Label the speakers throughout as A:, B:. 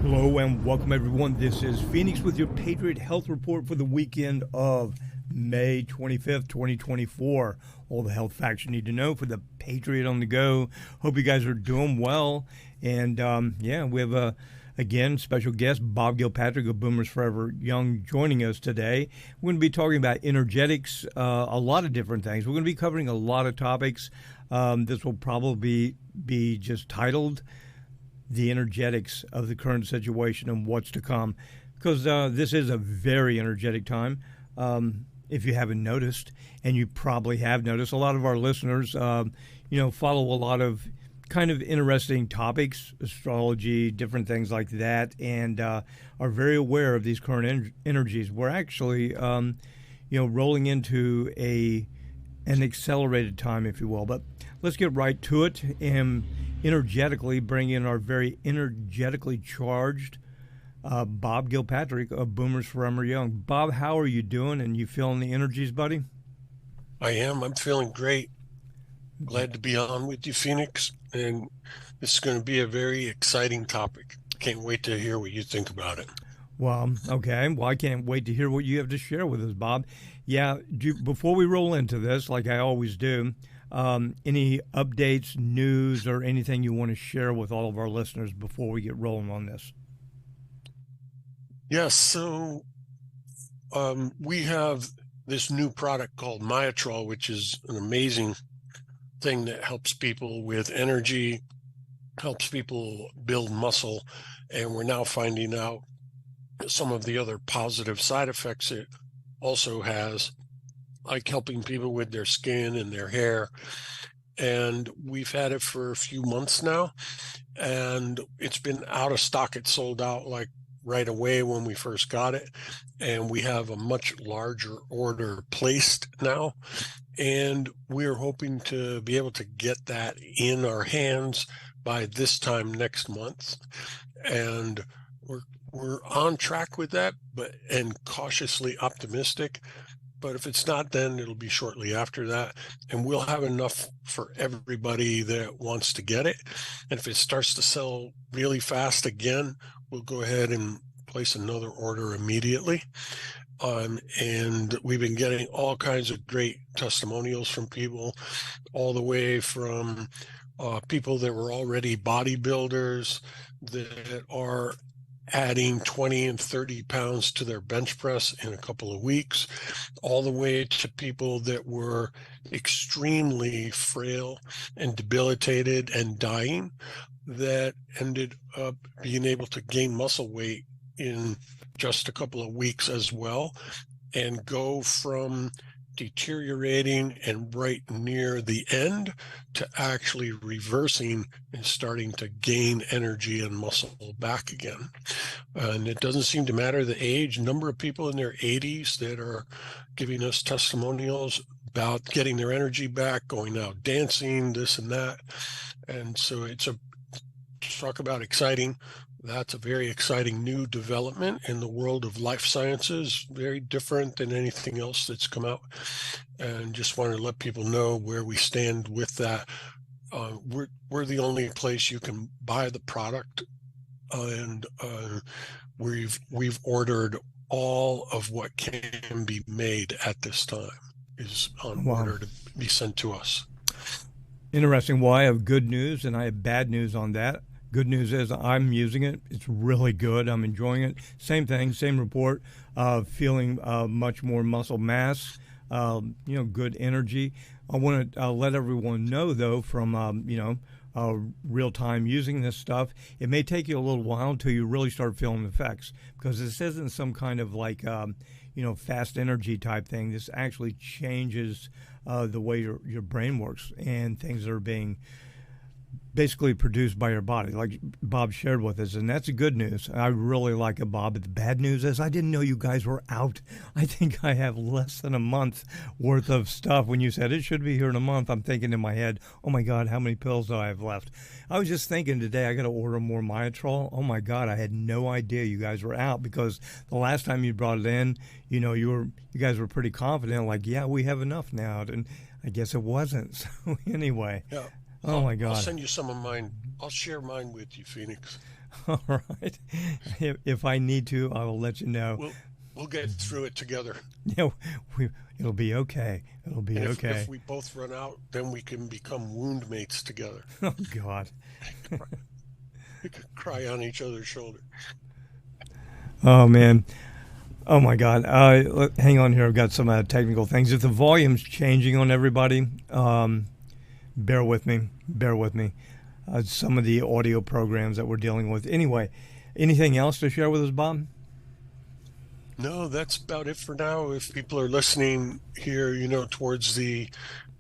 A: Hello and welcome everyone. This is Phoenix with your Patriot Health Report for the weekend of May 25th, 2024. All the health facts you need to know for the Patriot on the go. Hope you guys are doing well. And we have again, special guest Bob Gilpatrick of Boomers Forever Young joining us today. We're going to be talking about energetics, a lot of different things. We're going to be covering a lot of topics. This will probably be just titled the energetics of the current situation and what's to come, because this is a very energetic time. If you haven't noticed, and you probably have noticed, a lot of our listeners, follow a lot of kind of interesting topics, astrology, different things like that, and are very aware of these current energies. We're actually, rolling into an accelerated time, if you will. But let's get right to it and energetically bring in our very energetically charged Bob Gilpatrick of Boomers Forever Young. Bob, how are you doing? And you feeling the energies, buddy?
B: I am. I'm feeling great. Glad to be on with you, Phoenix. And this is going to be a very exciting topic. Can't wait to hear what you think about it.
A: Well, okay. Well, I can't wait to hear what you have to share with us, Bob. Yeah, before we roll into this, like I always do, any updates, news, or anything you want to share with all of our listeners before we get rolling on this?
B: Yes, so we have this new product called Myotrol, which is an amazing thing that helps people with energy, helps people build muscle, and we're now finding out some of the other positive side effects it also has, like helping people with their skin and their hair. And we've had it for a few months now, and it's been out of stock. It sold out like right away when we first got it, and we have a much larger order placed now, and we're hoping to be able to get that in our hands by this time next month. And we're on track with that, and cautiously optimistic. But if it's not, then it'll be shortly after that. And we'll have enough for everybody that wants to get it. And if it starts to sell really fast again, we'll go ahead and place another order immediately. And we've been getting all kinds of great testimonials from people, all the way from people that were already bodybuilders that are adding 20 and 30 pounds to their bench press in a couple of weeks, all the way to people that were extremely frail and debilitated and dying that ended up being able to gain muscle weight in just a couple of weeks as well, and go from deteriorating and right near the end to actually reversing and starting to gain energy and muscle back again. And it doesn't seem to matter the age. Number of people in their 80s that are giving us testimonials about getting their energy back, going out dancing, this and that. And so talk about exciting. That's a very exciting new development in the world of life sciences, very different than anything else that's come out. And just wanted to let people know where we stand with that. We're the only place you can buy the product, and we've ordered all of what can be made at this time is on order to be sent to us.
A: Interesting. Well, I have good news and I have bad news on that. Good news is I'm using it. It's really good. I'm enjoying it. Same thing, same report. Feeling much more muscle mass. Good energy. I want to let everyone know, though, from real time using this stuff, it may take you a little while until you really start feeling the effects, because this isn't some kind of like fast energy type thing. This actually changes the way your brain works, and things are being basically produced by your body, like Bob shared with us, and that's the good news. I really like it, Bob. But the bad news is I didn't know you guys were out. I think I have less than a month worth of stuff. When you said it should be here in a month, I'm thinking in my head, oh my God, how many pills do I have left? I was just thinking today I got to order more Myotrol. Oh my God, I had no idea you guys were out, because the last time you brought it in, you guys were pretty confident, like, yeah, we have enough now, and I guess it wasn't. So anyway.
B: Yeah.
A: Oh my God.
B: I'll send you some of mine. I'll share mine with you, Phoenix.
A: All right. If I need to, I will let you know.
B: We'll get through it together.
A: Yeah, it'll be okay. It'll be
B: And
A: okay.
B: if we both run out, then we can become wound mates together.
A: Oh God.
B: We could cry on each other's shoulder.
A: Oh man. Oh my God. Hang on here. I've got some technical things. If the volume's changing on everybody, bear with me. Bear with me. Some of the audio programs that we're dealing with. Anyway, anything else to share with us, Bob?
B: No, that's about it for now. If people are listening here, towards the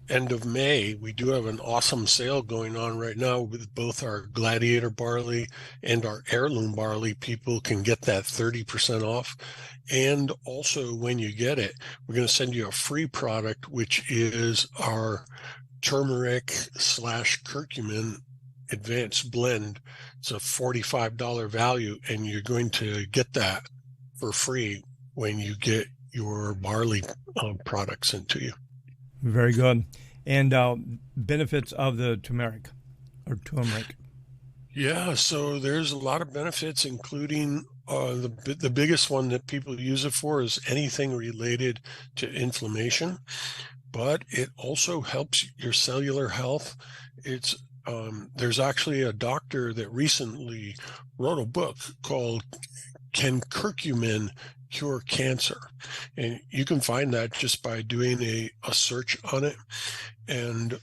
B: end of May, we do have an awesome sale going on right now with both our Gladiator barley and our heirloom barley. People can get that 30% off. And also, when you get it, we're going to send you a free product, which is our turmeric/curcumin advanced blend. It's a $45 value, and you're going to get that for free when you get your barley products into you.
A: Very good. And benefits of the turmeric or turmeric.
B: Yeah, so there's a lot of benefits, including the biggest one that people use it for is anything related to inflammation, but it also helps your cellular health. It's there's actually a doctor that recently wrote a book called "Can Curcumin Cure Cancer?" And you can find that just by doing a search on it. And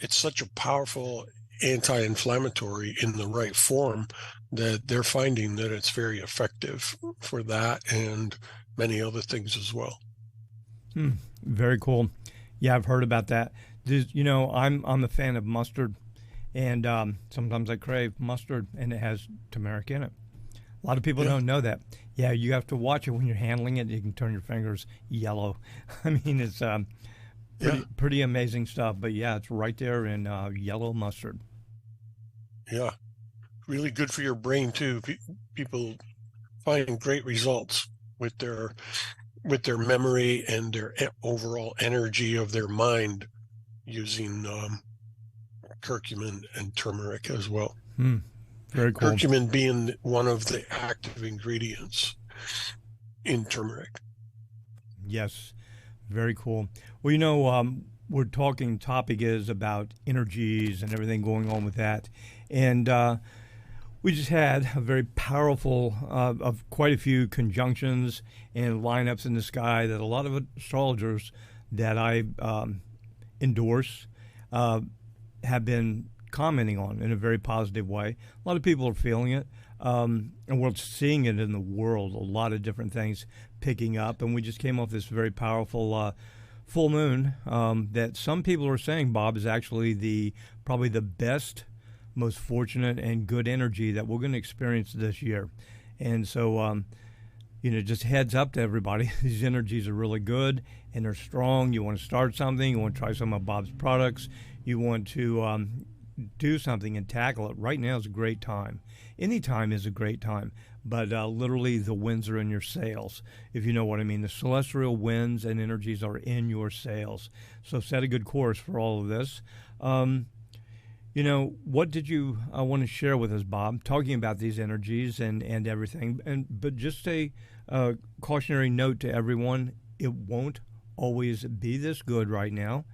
B: it's such a powerful anti-inflammatory in the right form that they're finding that it's very effective for that and many other things as well.
A: Very cool. Yeah, I've heard about that. I'm a fan of mustard, and sometimes I crave mustard, and it has turmeric in it. A lot of people don't know that. Yeah, you have to watch it when you're handling it. You can turn your fingers yellow. I mean, it's pretty amazing stuff. But yeah, it's right there in yellow mustard.
B: Yeah, really good for your brain too. People find great results with their memory and their overall energy of their mind using curcumin and turmeric as well.
A: Very cool.
B: Curcumin being one of the active ingredients in turmeric.
A: Yes, very cool. Well, we're talking, topic is about energies and everything going on with that. And we just had a very powerful, of quite a few conjunctions and lineups in the sky that a lot of astrologers that I endorse have been commenting on in a very positive way. A lot of people are feeling it, and we're seeing it in the world, a lot of different things picking up. And we just came off this very powerful full moon that some people are saying, Bob, is actually probably the best, most fortunate and good energy that we're going to experience this year. And so, just heads up to everybody. These energies are really good and they're strong. You want to start something. You want to try some of Bob's products. You want to do something and tackle it. Right now is a great time. Any time is a great time. But literally the winds are in your sails, if you know what I mean. The celestial winds and energies are in your sails. So set a good course for all of this. What did you want to share with us, Bob, talking about these energies and everything? But just a cautionary note to everyone, it won't always be this good right now.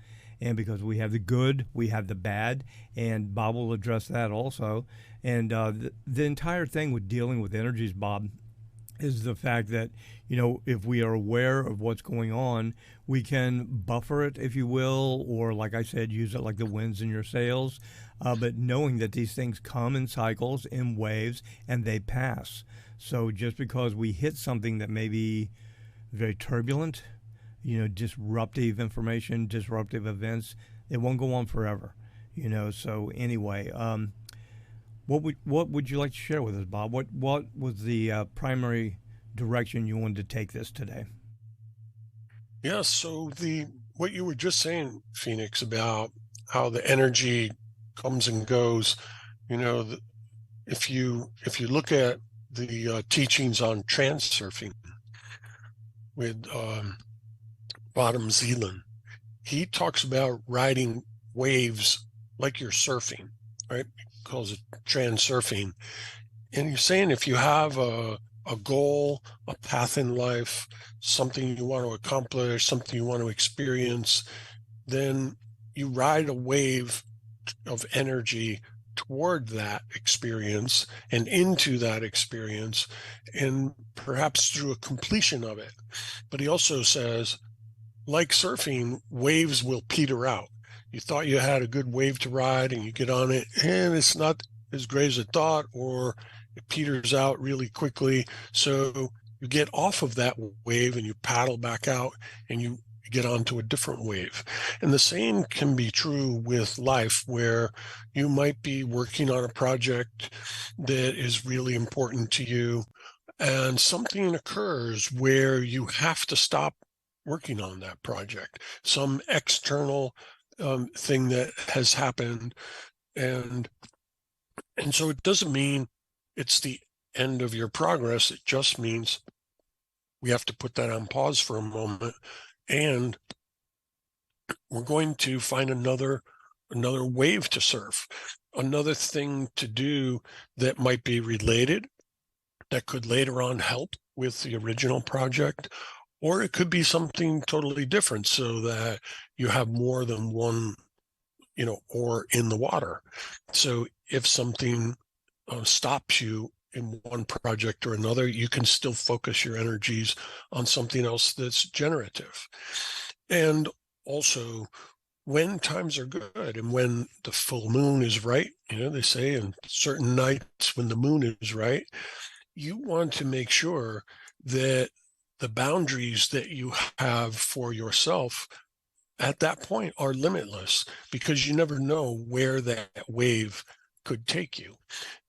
A: And because we have the good, we have the bad, and Bob will address that also. And the entire thing with dealing with energies, Bob, is the fact that, if we are aware of what's going on, we can buffer it, if you will, or like I said, use it like the winds in your sails. But knowing that these things come in cycles, in waves, and they pass. So just because we hit something that may be very turbulent, disruptive information, disruptive events, it won't go on forever. So anyway, what would you like to share with us, Bob? What was the primary direction you wanted to take this today?
B: Yeah, so the what you were just saying, Phoenix, about how the energy comes and goes, you know, if you look at the teachings on transurfing with Bottom Zealand, he talks about riding waves like you're surfing, right? He calls it transurfing. And you're saying if you have a goal, a path in life, something you want to accomplish, something you want to experience, then you ride a wave of energy toward that experience and into that experience, and perhaps through a completion of it. But he also says, like surfing, waves will peter out. You thought you had a good wave to ride and you get on it and it's not as great as it thought, or it peters out really quickly. So you get off of that wave and you paddle back out and you get onto a different wave. And the same can be true with life, where you might be working on a project that is really important to you, and something occurs where you have to stop working on that project, some external thing that has happened, and so it doesn't mean it's the end of your progress. It just means we have to put that on pause for a moment, and we're going to find another wave to surf, another thing to do that might be related, that could later on help with the original project, or it could be something totally different so that you have more than one, oar in the water. So if something stops you in one project or another, you can still focus your energies on something else that's generative. And also, when times are good and when the full moon is right, they say in certain nights when the moon is right, you want to make sure that the boundaries that you have for yourself at that point are limitless, because you never know where that wave could take you.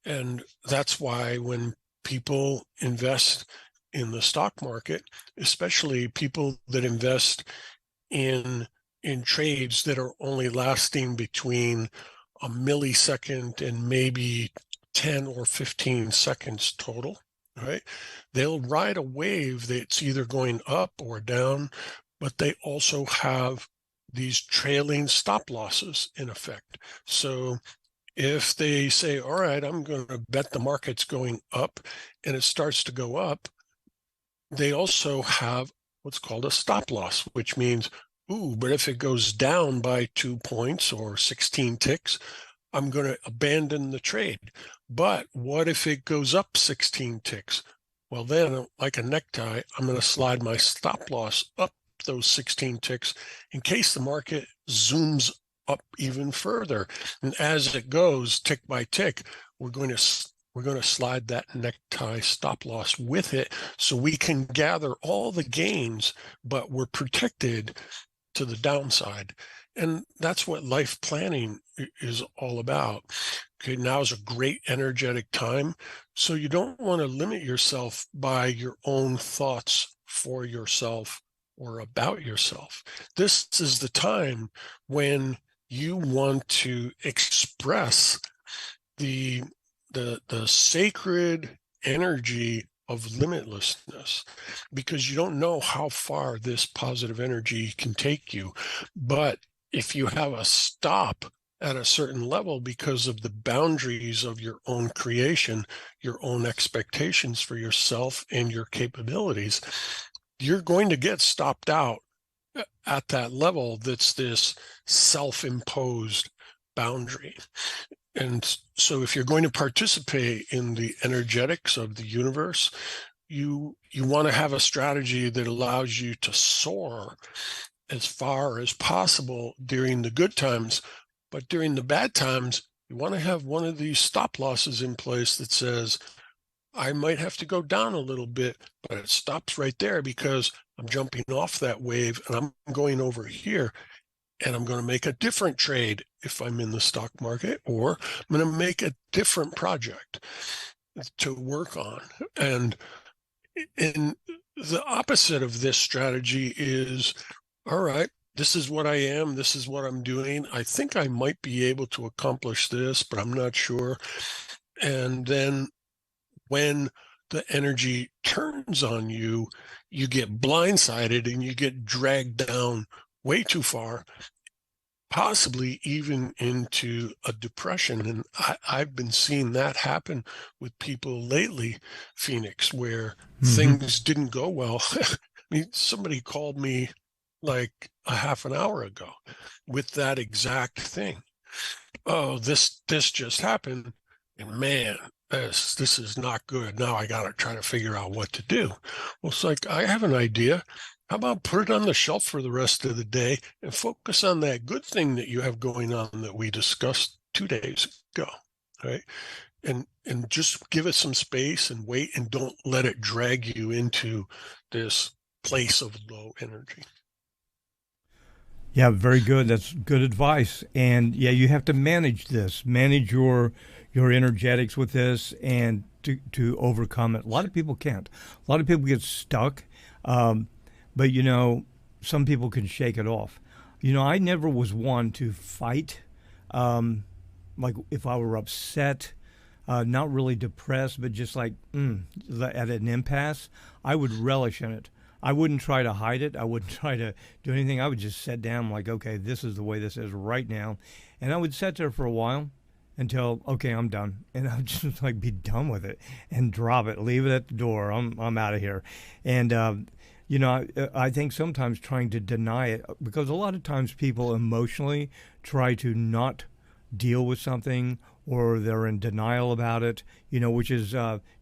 B: And that's why when people invest in the stock market, especially people that invest in trades that are only lasting between a millisecond and maybe 10 or 15 seconds total, right? They'll ride a wave that's either going up or down, but they also have these trailing stop losses in effect. So if they say, all right, I'm going to bet the market's going up, and it starts to go up, they also have what's called a stop loss, which means, but if it goes down by 2 points or 16 ticks, I'm going to abandon the trade. But what if it goes up 16 ticks? Well, then, like a necktie, I'm going to slide my stop loss up those 16 ticks in case the market zooms up even further. And as it goes tick by tick, we're going to slide that necktie stop loss with it, so we can gather all the gains, but we're protected to the downside. And that's what life planning is all about. Okay, now is a great energetic time. So you don't want to limit yourself by your own thoughts for yourself or about yourself. This is the time when you want to express the sacred energy of limitlessness, because you don't know how far this positive energy can take you. But if you have a stop at a certain level because of the boundaries of your own creation, your own expectations for yourself and your capabilities, you're going to get stopped out at that level that's this self-imposed boundary. And so if you're going to participate in the energetics of the universe, you want to have a strategy that allows you to soar as far as possible during the good times. But during the bad times, you want to have one of these stop losses in place that says, I might have to go down a little bit, but it stops right there because I'm jumping off that wave and I'm going over here. and I'm going to make a different trade if I'm in the stock market, or I'm going to make a different project to work on. And the opposite of this strategy is, all right, this is what I am, this is what I'm doing. I think I might be able to accomplish this, but I'm not sure. And then when the energy turns on you, you get blindsided and you get dragged down way too far, possibly even into a depression. And I've been seeing that happen with people lately, Phoenix, where things didn't go well. I mean, somebody called me like a half an hour ago with that exact thing. Oh, this just happened, and man, this is not good. Now I got to try to figure out what to do. Well, it's like, I have an idea. How about put it on the shelf for the rest of the day and focus on that good thing that you have going on that we discussed 2 days ago, right? And just give it some space and wait, and don't let it drag you into this place of low energy.
A: Yeah, very good. That's good advice. And yeah, you have to manage this, manage your energetics with this, and to overcome it. A lot of people can't. A lot of people get stuck, but some people can shake it off. I never was one to fight. Like if I were upset, not really depressed, but just like at an impasse, I would relish in it. I wouldn't try to hide it. I wouldn't try to do anything. I would just sit down like, okay, this is the way this is right now. And I would sit there for a while until, okay, I'm done. And I would just like be done with it and drop it, leave it at the door. I'm out of here. And, I think sometimes trying to deny it, because a lot of times people emotionally try to not deal with something, or they're in denial about it, which is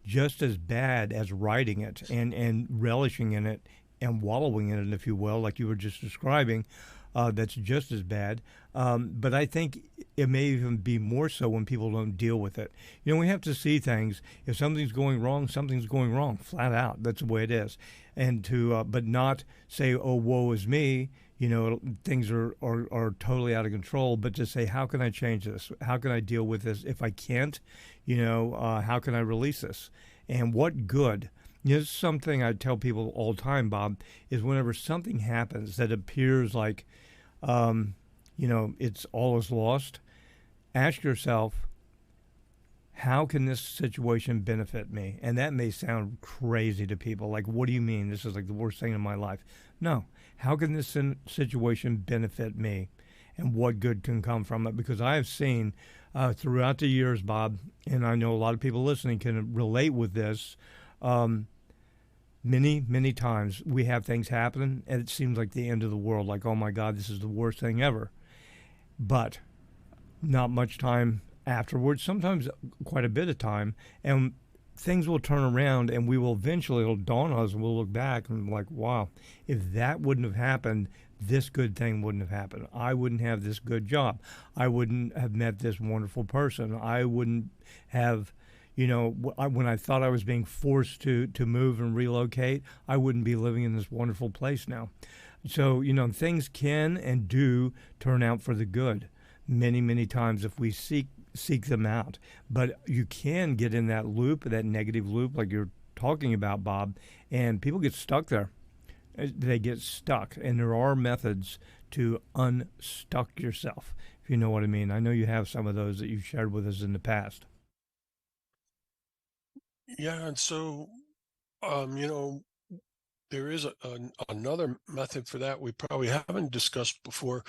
A: just as bad as writing it and relishing in it and wallowing in it, if you will, like you were just describing. That's just as bad. But I think it may even be more so when people don't deal with it. We have to see things. If something's going wrong, something's going wrong, flat out. That's the way it is. And but not say, oh, woe is me. Things are totally out of control, but to say, how can I change this? How can I deal with this? If I can't, how can I release this? And what good? This is something I tell people all the time, Bob, is whenever something happens that appears like, it's all is lost, ask yourself, how can this situation benefit me? And that may sound crazy to people. Like, what do you mean? This is like the worst thing in my life. No. How can this situation benefit me? And what good can come from it? Because I have seen throughout the years, Bob, and I know a lot of people listening can relate with this, many, many times we have things happen and it seems like the end of the world. Like, oh my God, this is the worst thing ever. But not much time afterwards, sometimes quite a bit of time, and things will turn around, and we will eventually, it'll dawn on us, and we'll look back and be like, wow, if that wouldn't have happened, this good thing wouldn't have happened. I wouldn't have this good job. I wouldn't have met this wonderful person. I wouldn't have, when I thought I was being forced to move and relocate, I wouldn't be living in this wonderful place now. So, things can and do turn out for the good many, many times if we seek them out. But you can get in that loop, that negative loop like you're talking about, Bob, and people get stuck there. They get stuck, and there are methods to unstuck yourself, if you know what I mean. I know you have some of those that you've shared with us in the past.
B: Yeah, and so, there is another method for that we probably haven't discussed before,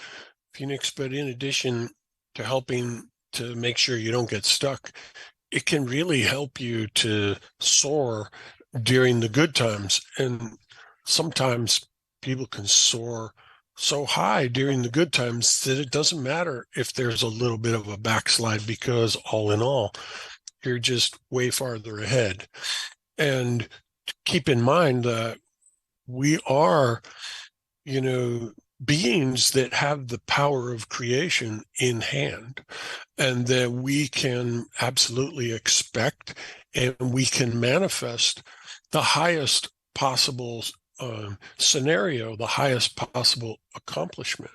B: Phoenix, but in addition to helping to make sure you don't get stuck, it can really help you to soar during the good times. And sometimes people can soar so high during the good times that it doesn't matter if there's a little bit of a backslide, because all in all, you're just way farther ahead. And keep in mind that we are, beings that have the power of creation in hand, and that we can absolutely expect and we can manifest the highest possible scenario, the highest possible accomplishment.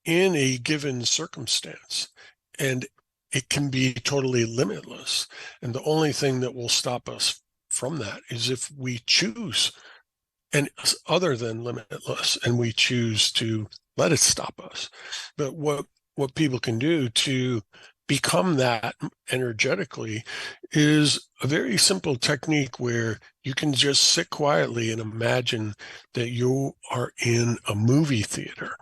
B: in a given circumstance. And it can be totally limitless. And the only thing that will stop us from that is if we choose and other than limitless, and we choose to let it stop us. But what people can do to become that energetically is a very simple technique where you can just sit quietly and imagine that you are in a movie theater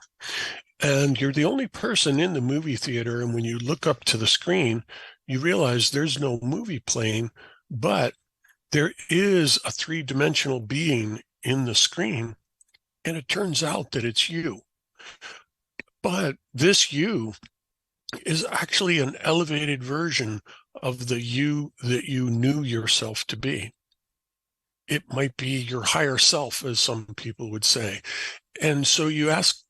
B: and you're the only person in the movie theater. And when you look up to the screen, you realize there's no movie playing, but there is a three-dimensional being in the screen, and it turns out that it's you. But this you is actually an elevated version of the you that you knew yourself to be. It might be your higher self, as some people would say. And so you ask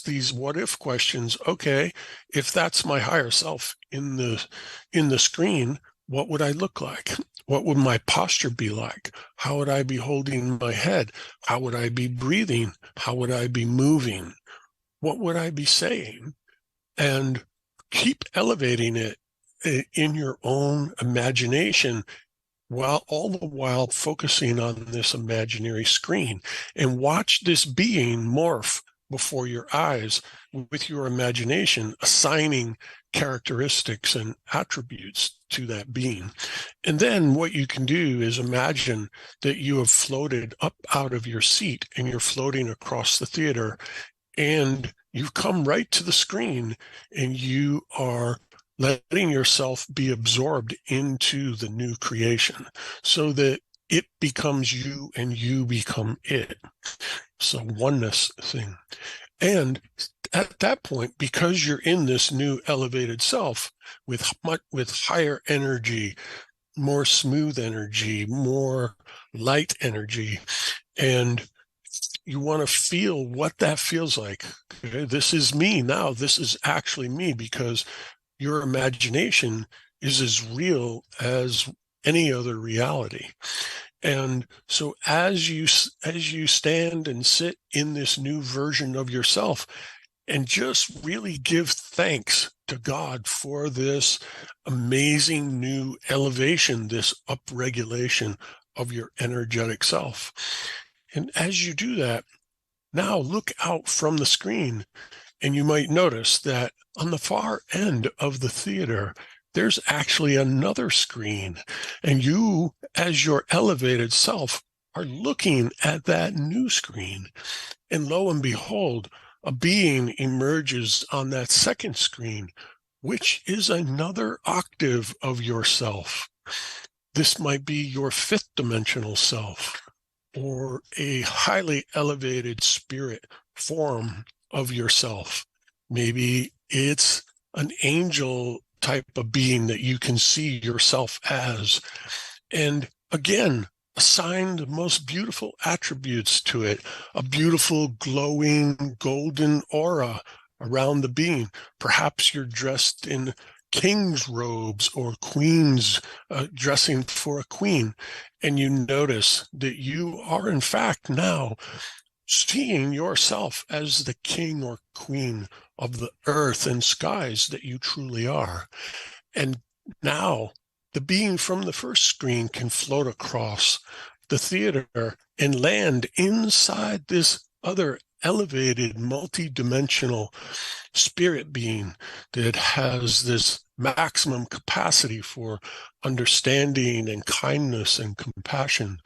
B: these what if questions. Okay, if that's my higher self in the screen, what would I look like? What would my posture be like? How would I be holding my head? How would I be breathing? How would I be moving? What would I be saying? And keep elevating it in your own imagination, while all the while focusing on this imaginary screen, and watch this being morph before your eyes with your imagination, assigning characteristics and attributes to that being. And then what you can do is imagine that you have floated up out of your seat and you're floating across the theater, and you've come right to the screen, and you are letting yourself be absorbed into the new creation so that it becomes you and you become it. So oneness thing. And at that point, because you're in this new elevated self with higher energy, more smooth energy, more light energy, and you want to feel what that feels like. Okay, this is me now. This is actually me, because your imagination is as real as any other reality. And so as you stand and sit in this new version of yourself, and just really give thanks to God for this amazing new elevation, this upregulation of your energetic self. And as you do that, now look out from the screen, and you might notice that on the far end of the theater, there's actually another screen. And you, as your elevated self, are looking at that new screen. And lo and behold, a being emerges on that second screen, which is another octave of yourself. This might be your fifth dimensional self, or a highly elevated spirit form of yourself. Maybe it's an angel type of being that you can see yourself as. And again, assign the most beautiful attributes to it, a beautiful glowing golden aura around the being. Perhaps you're dressed in king's robes or queen's dressing for a queen, and you notice that you are in fact now seeing yourself as the king or queen of the earth and skies that you truly are. And now the being from the first screen can float across the theater and land inside this other elevated multi-dimensional spirit being that has this maximum capacity for understanding and kindness and compassion,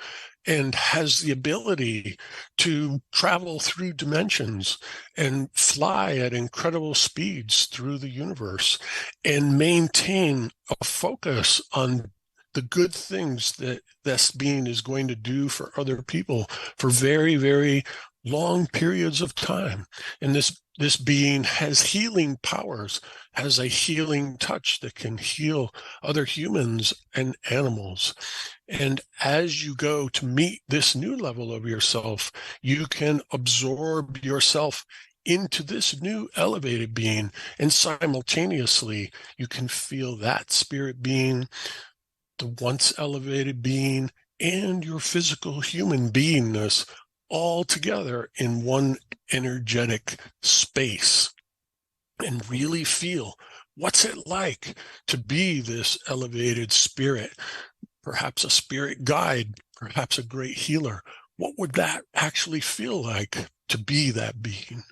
B: and has the ability to travel through dimensions and fly at incredible speeds through the universe and maintain a focus on the good things that this being is going to do for other people for very, very long periods of time. And this being has healing powers, has a healing touch that can heal other humans and animals. And as you go to meet this new level of yourself, you can absorb yourself into this new elevated being, and simultaneously you can feel that spirit being, the once elevated being, and your physical human beingness all together in one energetic space. and really feel what's it like to be this elevated spirit, perhaps a spirit guide, perhaps a great healer. What would that actually feel like to be that being?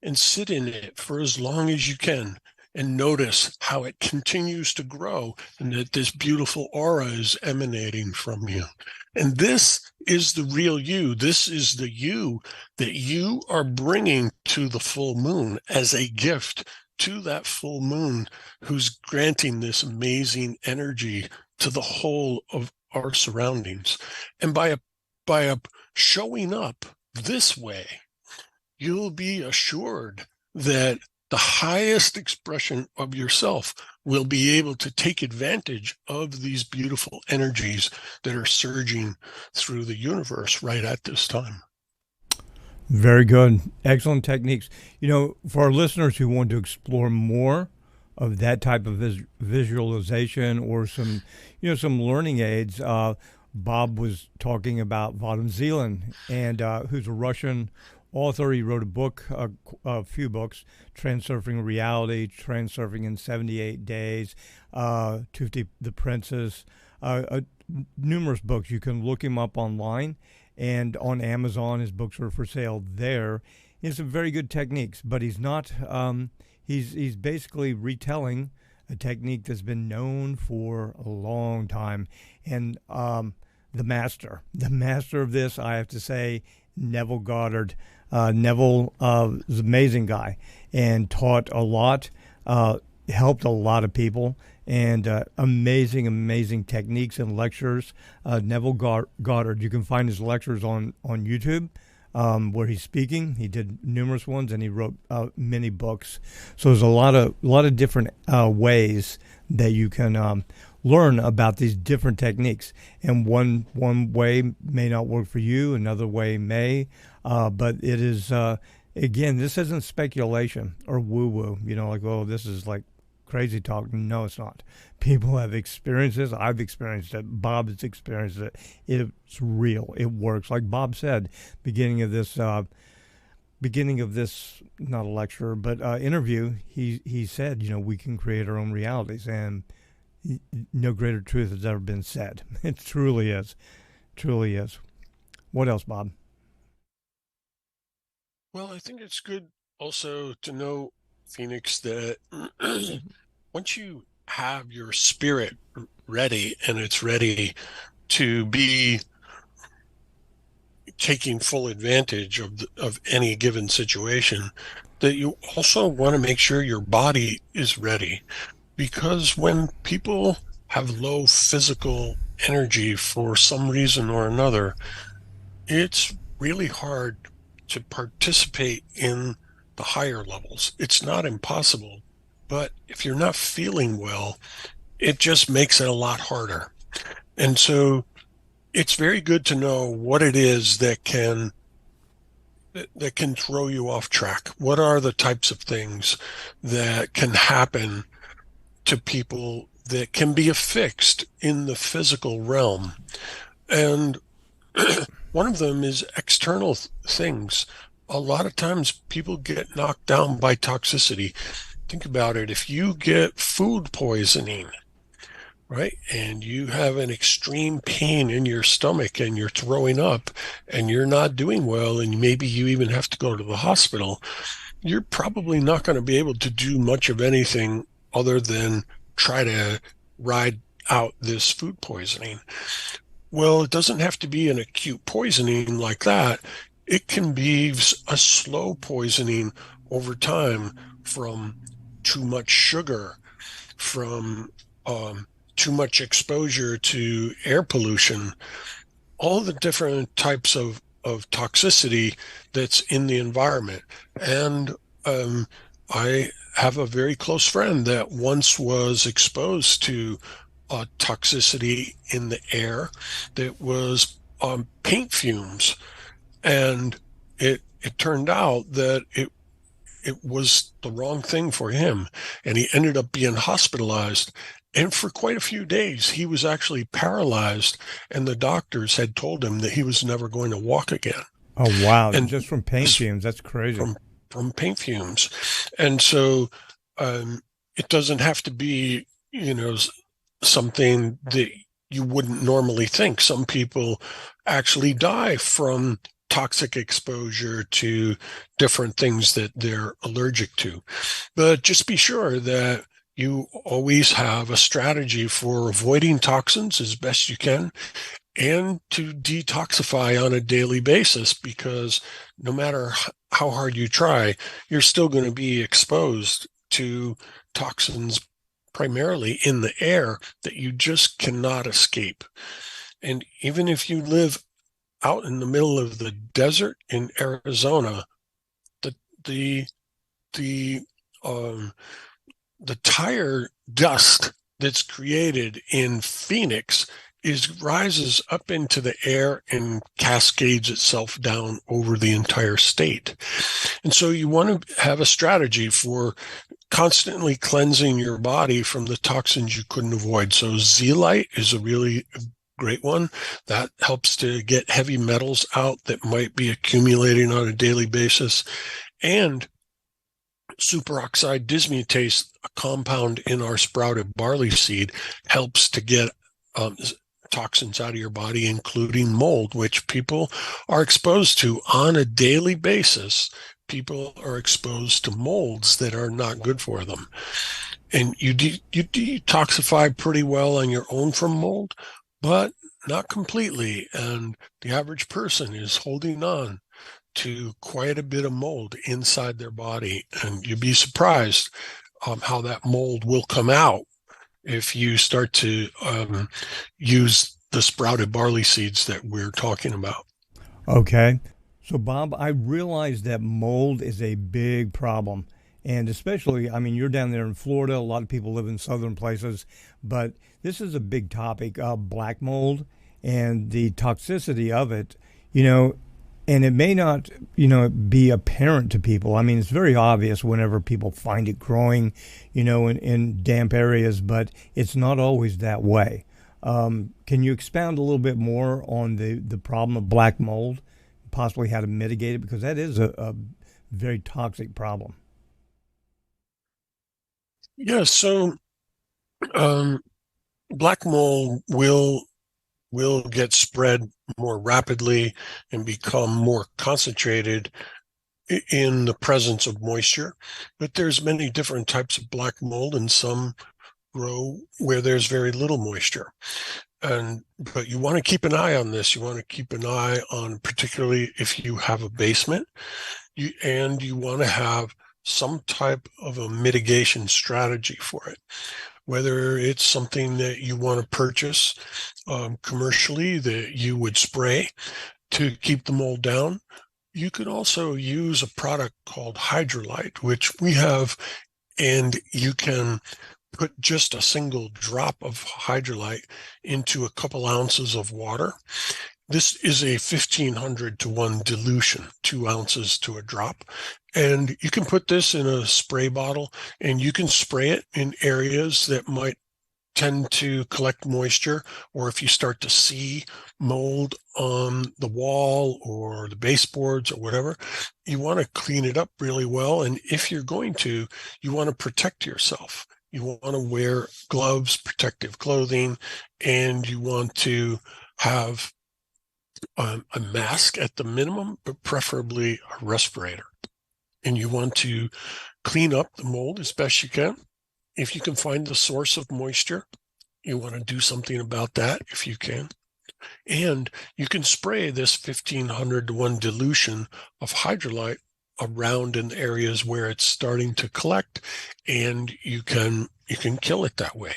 B: And sit in it for as long as you can and notice how it continues to grow and that this beautiful aura is emanating from you. And this is the real you. This is the you that you are bringing to the full moon as a gift to that full moon, who's granting this amazing energy to the whole of our surroundings. And by showing up this way, you'll be assured that the highest expression of yourself will be able to take advantage of these beautiful energies that are surging through the universe right at this time.
A: Very good. Excellent techniques. For our listeners who want to explore more of that type of visualization or some learning aids, Bob was talking about Vadim Zeland, and who's a Russian author. He wrote a few books: Transurfing Reality, Transurfing in 78 Days, Tufti the Princess, numerous books. You can look him up online and on Amazon. His books are for sale there. He has some very good techniques, but he's not. He's basically retelling a technique that's been known for a long time, and the master of this, I have to say, Neville Goddard. Neville is an amazing guy and taught a lot, helped a lot of people, and amazing techniques and lectures. Neville Goddard, you can find his lectures on YouTube where he's speaking. He did numerous ones, and he wrote many books. So there's a lot of different ways that you can learn about these different techniques. And one way may not work for you, another way may, but it is, again, this isn't speculation or woo-woo, like, oh, this is like crazy talk. No, it's not. People have experienced this. I've experienced it. Bob has experienced it. It's real. It works. Like Bob said, beginning of this, not a lecture, but interview, he said, we can create our own realities, and no greater truth has ever been said. It truly is. Truly is. What else, Bob?
B: Well, I think it's good also to know, Phoenix, that once you have your spirit ready and it's ready to be taking full advantage of any given situation, that you also want to make sure your body is ready. Because when people have low physical energy for some reason or another, it's really hard to participate in the higher levels. It's not impossible, but if you're not feeling well, it just makes it a lot harder. And so it's very good to know what it is that can throw you off track. What are the types of things that can happen to people that can be affixed in the physical realm? And one of them is external things. A lot of times people get knocked down by toxicity. Think about it. If you get food poisoning, right, and you have an extreme pain in your stomach and you're throwing up and you're not doing well, and maybe you even have to go to the hospital, you're probably not going to be able to do much of anything other than try to ride out this food poisoning. Well, it doesn't have to be an acute poisoning like that. It can be a slow poisoning over time from too much sugar, from too much exposure to air pollution, all the different types of toxicity that's in the environment. And I have a very close friend that once was exposed to toxicity in the air that was paint fumes, and it turned out that it was the wrong thing for him, and he ended up being hospitalized. And for quite a few days, he was actually paralyzed, and the doctors had told him that he was never going to walk again.
A: Oh, wow.
B: And
A: just from paint fumes. That's crazy.
B: From paint fumes. And so it doesn't have to be, something that you wouldn't normally think. Some people actually die from toxic exposure to different things that they're allergic to. But just be sure that you always have a strategy for avoiding toxins as best you can and to detoxify on a daily basis, because no matter how hard you try, you're still going to be exposed to toxins primarily in the air that you just cannot escape. And even if you live out in the middle of the desert in Arizona, the the the um, the tire dust that's created in Phoenix rises up into the air and cascades itself down over the entire state. And so you want to have a strategy for constantly cleansing your body from the toxins you couldn't avoid. So zeolite is a really great one that helps to get heavy metals out that might be accumulating on a daily basis. And superoxide dismutase, a compound in our sprouted barley seed, helps to get toxins out of your body, including mold, which people are exposed to on a daily basis. People are exposed to molds that are not good for them. And you detoxify pretty well on your own from mold, but not completely. And the average person is holding on to quite a bit of mold inside their body. And you'd be surprised how that mold will come out if you start to use the sprouted barley seeds that we're talking about.
A: Okay. So, Bob, I realize that mold is a big problem. And especially, I mean, you're down there in Florida. A lot of people live in southern places. But this is a big topic of black mold and the toxicity of it, you know, and it may not, be apparent to people. I mean, it's very obvious whenever people find it growing, in damp areas, but it's not always that way. Can you expound a little bit more on the problem of black mold, possibly how to mitigate it? Because that is a very toxic problem.
B: Yeah, so um, black mold will get spread more rapidly and become more concentrated in the presence of moisture. But there's many different types of black mold, and some grow where there's very little moisture. But you want to keep an eye on this. You want to keep an eye on, particularly if you have a basement, you want to have some type of a mitigation strategy for it. Whether it's something that you want to purchase commercially that you would spray to keep the mold down. You could also use a product called Hydrolyte, which we have, and you can put just a single drop of Hydrolyte into a couple ounces of water. This is a 1,500 to 1 dilution, 2 ounces to a drop. And you can put this in a spray bottle and you can spray it in areas that might tend to collect moisture, or if you start to see mold on the wall or the baseboards or whatever, you want to clean it up really well. And if you're going to, you want to protect yourself. You want to wear gloves, protective clothing, and you want to have a mask at the minimum, but preferably a respirator. And you want to clean up the mold as best you can. If you can find the source of moisture, you want to do something about that if you can. And you can spray this 1,500 to 1 dilution of Hydrolyte around in areas where it's starting to collect, and you can kill it that way.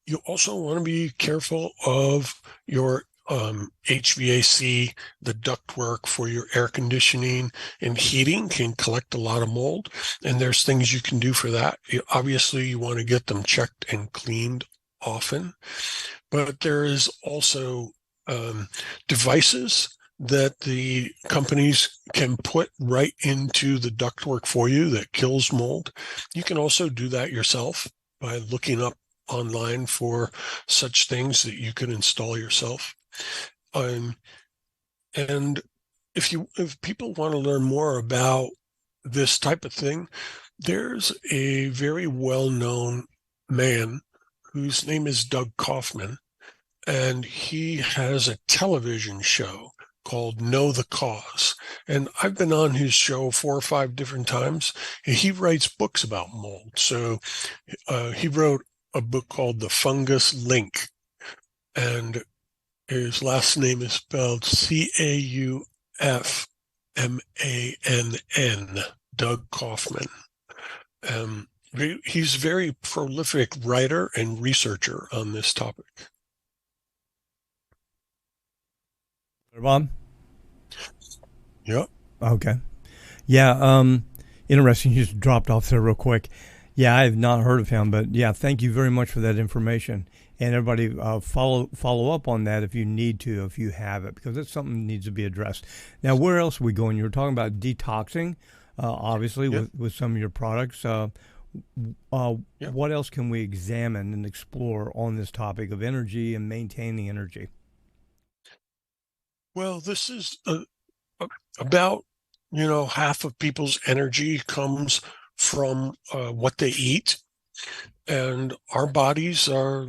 B: You also want to be careful of your HVAC. The ductwork for your air conditioning and heating can collect a lot of mold, and there's things you can do for that. Obviously, you want to get them checked and cleaned often, but there is also devices that the companies can put right into the ductwork for you that kills mold. You can also do that yourself by looking up online for such things that you can install yourself. And if people want to learn more about this type of thing, There's a very well-known man whose name is Doug Kaufman, and he has a television show called Know the Cause. And I've been on his show 4 or 5 different times, and he writes books about mold. So he wrote a book called The Fungus Link, and his last name is spelled Caufmann, Doug Kaufman. He's a very prolific writer and researcher on this topic.
A: Bob?
B: Yep.
A: Okay. Yeah, interesting. You just dropped off there real quick. Yeah, I have not heard of him, but yeah, thank you very much for that information. And everybody, follow up on that if you need to, if you have it, because it's something that needs to be addressed. Now, where else are we going? You were talking about detoxing, obviously,
B: Yep.
A: with some of your products.
B: Yep.
A: What else can we examine and explore on this topic of energy and maintaining energy?
B: Well, this is about, half of people's energy comes from what they eat, and our bodies are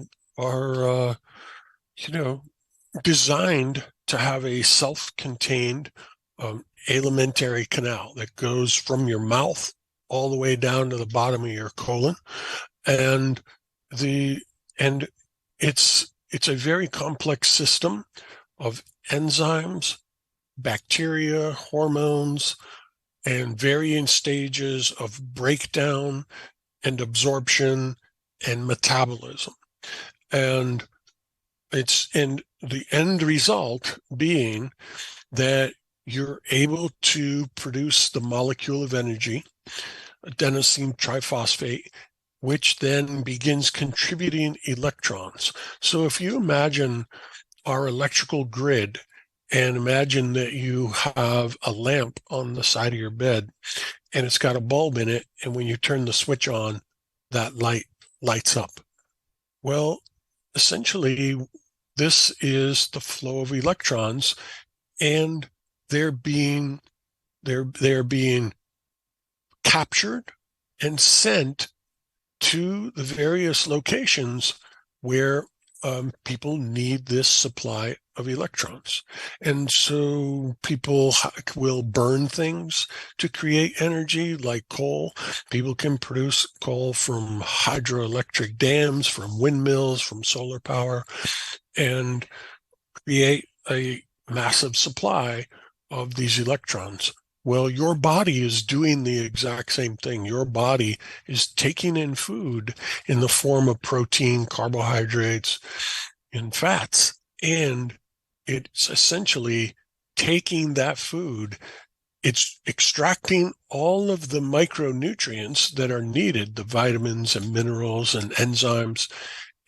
B: designed to have a self-contained alimentary canal that goes from your mouth all the way down to the bottom of your colon, and the and it's a very complex system of enzymes, bacteria, hormones, and varying stages of breakdown and absorption and metabolism. And the end result being that you're able to produce the molecule of energy, adenosine triphosphate, which then begins contributing electrons. So if you imagine our electrical grid and imagine that you have a lamp on the side of your bed and it's got a bulb in it, and when you turn the switch on, that light lights up. Well, essentially, this is the flow of electrons, and they're being captured and sent to the various locations where people need this supply of electrons. And so people will burn things to create energy, like coal. People can produce coal from hydroelectric dams, from windmills, from solar power, and create a massive supply of these electrons. Well, your body is doing the exact same thing. Your body is taking in food in the form of protein, carbohydrates, and fats, and it's essentially taking that food, it's extracting all of the micronutrients that are needed, the vitamins and minerals and enzymes,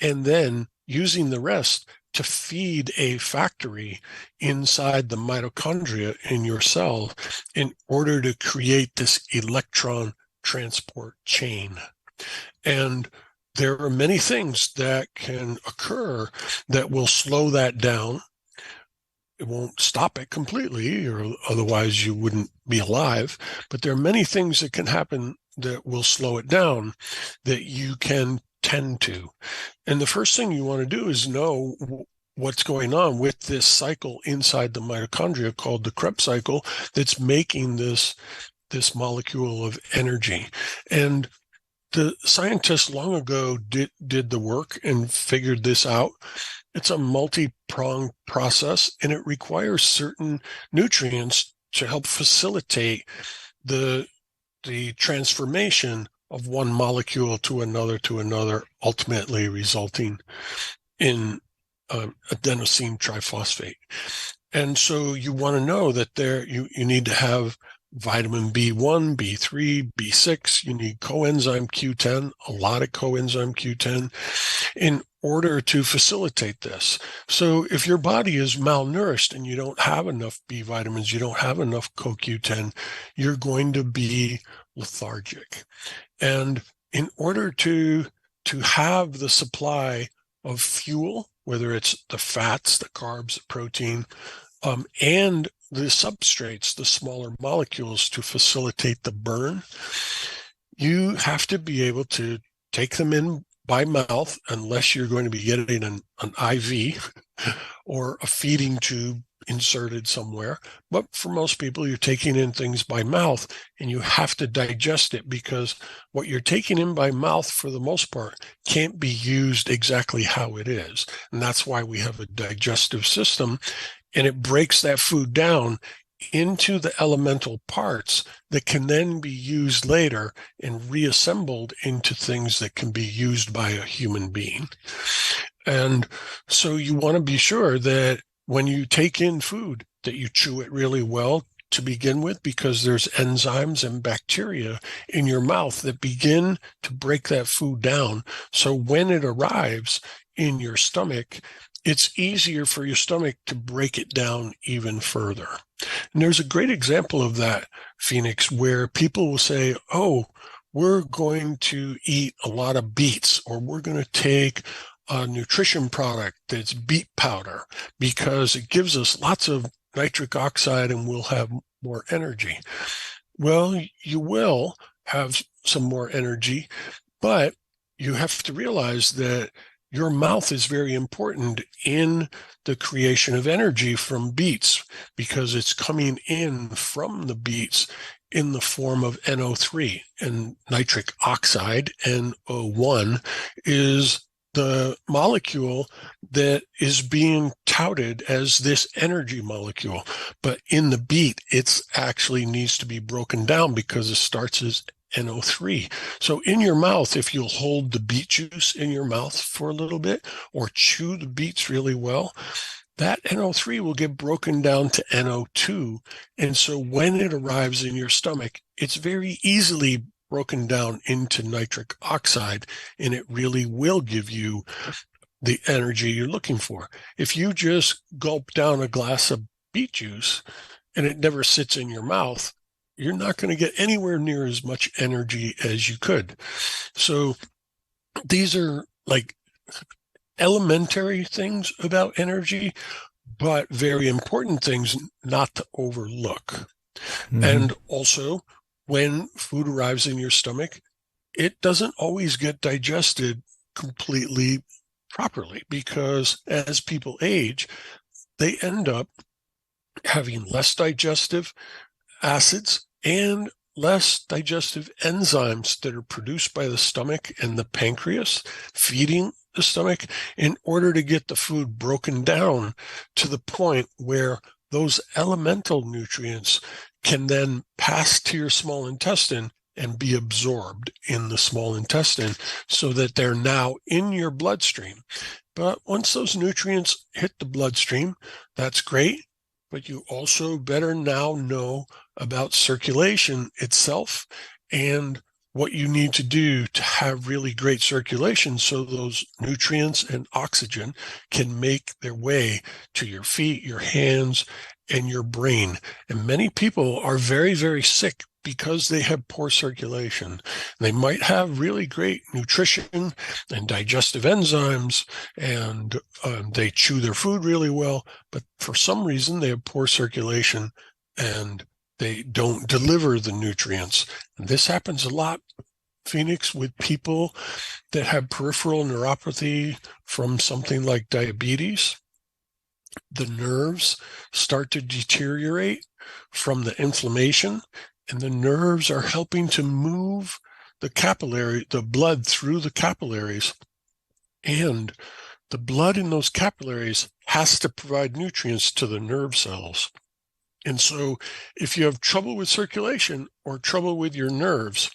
B: and then using the rest to feed a factory inside the mitochondria in your cell in order to create this electron transport chain. And there are many things that can occur that will slow that down. It won't stop it completely, or otherwise you wouldn't be alive. But there are many things that can happen that will slow it down that you can tend to. And the first thing you want to do is know what's going on with this cycle inside the mitochondria called the Krebs cycle that's making this molecule of energy. And the scientists long ago did the work and figured this out. It's a multi-pronged process, and it requires certain nutrients to help facilitate the transformation of one molecule to another, ultimately resulting in adenosine triphosphate. And so you want to know that you need to have vitamin B1, B3, B6. You need coenzyme Q10, a lot of coenzyme Q10, in order to facilitate this. So if your body is malnourished and you don't have enough B vitamins, you don't have enough CoQ10, you're going to be lethargic. And in order to have the supply of fuel, whether it's the fats, the carbs, the protein, and the substrates, the smaller molecules to facilitate the burn, you have to be able to take them in by mouth, unless you're going to be getting an IV or a feeding tube inserted somewhere. But for most people, you're taking in things by mouth, and you have to digest it, because what you're taking in by mouth, for the most part, can't be used exactly how it is. And that's why we have a digestive system, and it breaks that food down into the elemental parts that can then be used later and reassembled into things that can be used by a human being. And so you want to be sure that when you take in food, that you chew it really well to begin with, because there's enzymes and bacteria in your mouth that begin to break that food down. So when it arrives in your stomach, it's easier for your stomach to break it down even further. And there's a great example of that, Phoenix, where people will say, oh, we're going to eat a lot of beets, or we're going to take a nutrition product that's beet powder because it gives us lots of nitric oxide and we'll have more energy. Well, you will have some more energy, but you have to realize that your mouth is very important in the creation of energy from beets, because it's coming in from the beets in the form of NO3, and nitric oxide, NO1, is the molecule that is being touted as this energy molecule. But in the beet, it actually needs to be broken down because it starts as NO3. So in your mouth, if you'll hold the beet juice in your mouth for a little bit, or chew the beets really well, that NO3 will get broken down to NO2. And so when it arrives in your stomach, it's very easily broken down into nitric oxide, and it really will give you the energy you're looking for. If you just gulp down a glass of beet juice and it never sits in your mouth, you're not going to get anywhere near as much energy as you could. So these are like elementary things about energy, but very important things not to overlook. Mm-hmm. And also, when food arrives in your stomach, it doesn't always get digested completely properly, because as people age, they end up having less digestive acids and less digestive enzymes that are produced by the stomach and the pancreas feeding the stomach, in order to get the food broken down to the point where those elemental nutrients can then pass to your small intestine and be absorbed in the small intestine, so that they're now in your bloodstream. But once those nutrients hit the bloodstream, that's great, but you also better now know about circulation itself and what you need to do to have really great circulation, so those nutrients and oxygen can make their way to your feet, your hands, and your brain. And many people are very, very sick because they have poor circulation. They might have really great nutrition and digestive enzymes, and they chew their food really well, but for some reason they have poor circulation and they don't deliver the nutrients. And this happens a lot, Phoenix, with people that have peripheral neuropathy from something like diabetes. The nerves start to deteriorate from the inflammation, and the nerves are helping to move the blood through the capillaries. And the blood in those capillaries has to provide nutrients to the nerve cells. And so if you have trouble with circulation or trouble with your nerves,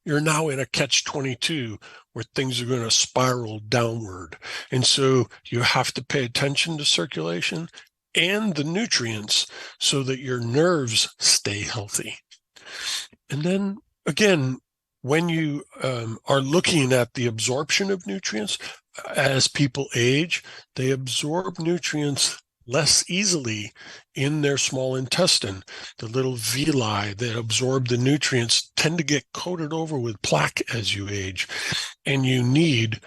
B: you're now in a catch-22 where things are going to spiral downward. And so you have to pay attention to circulation and the nutrients so that your nerves stay healthy. And then again, when you are looking at the absorption of nutrients, as people age, they absorb nutrients less easily in their small intestine. The little villi that absorb the nutrients tend to get coated over with plaque as you age, and you need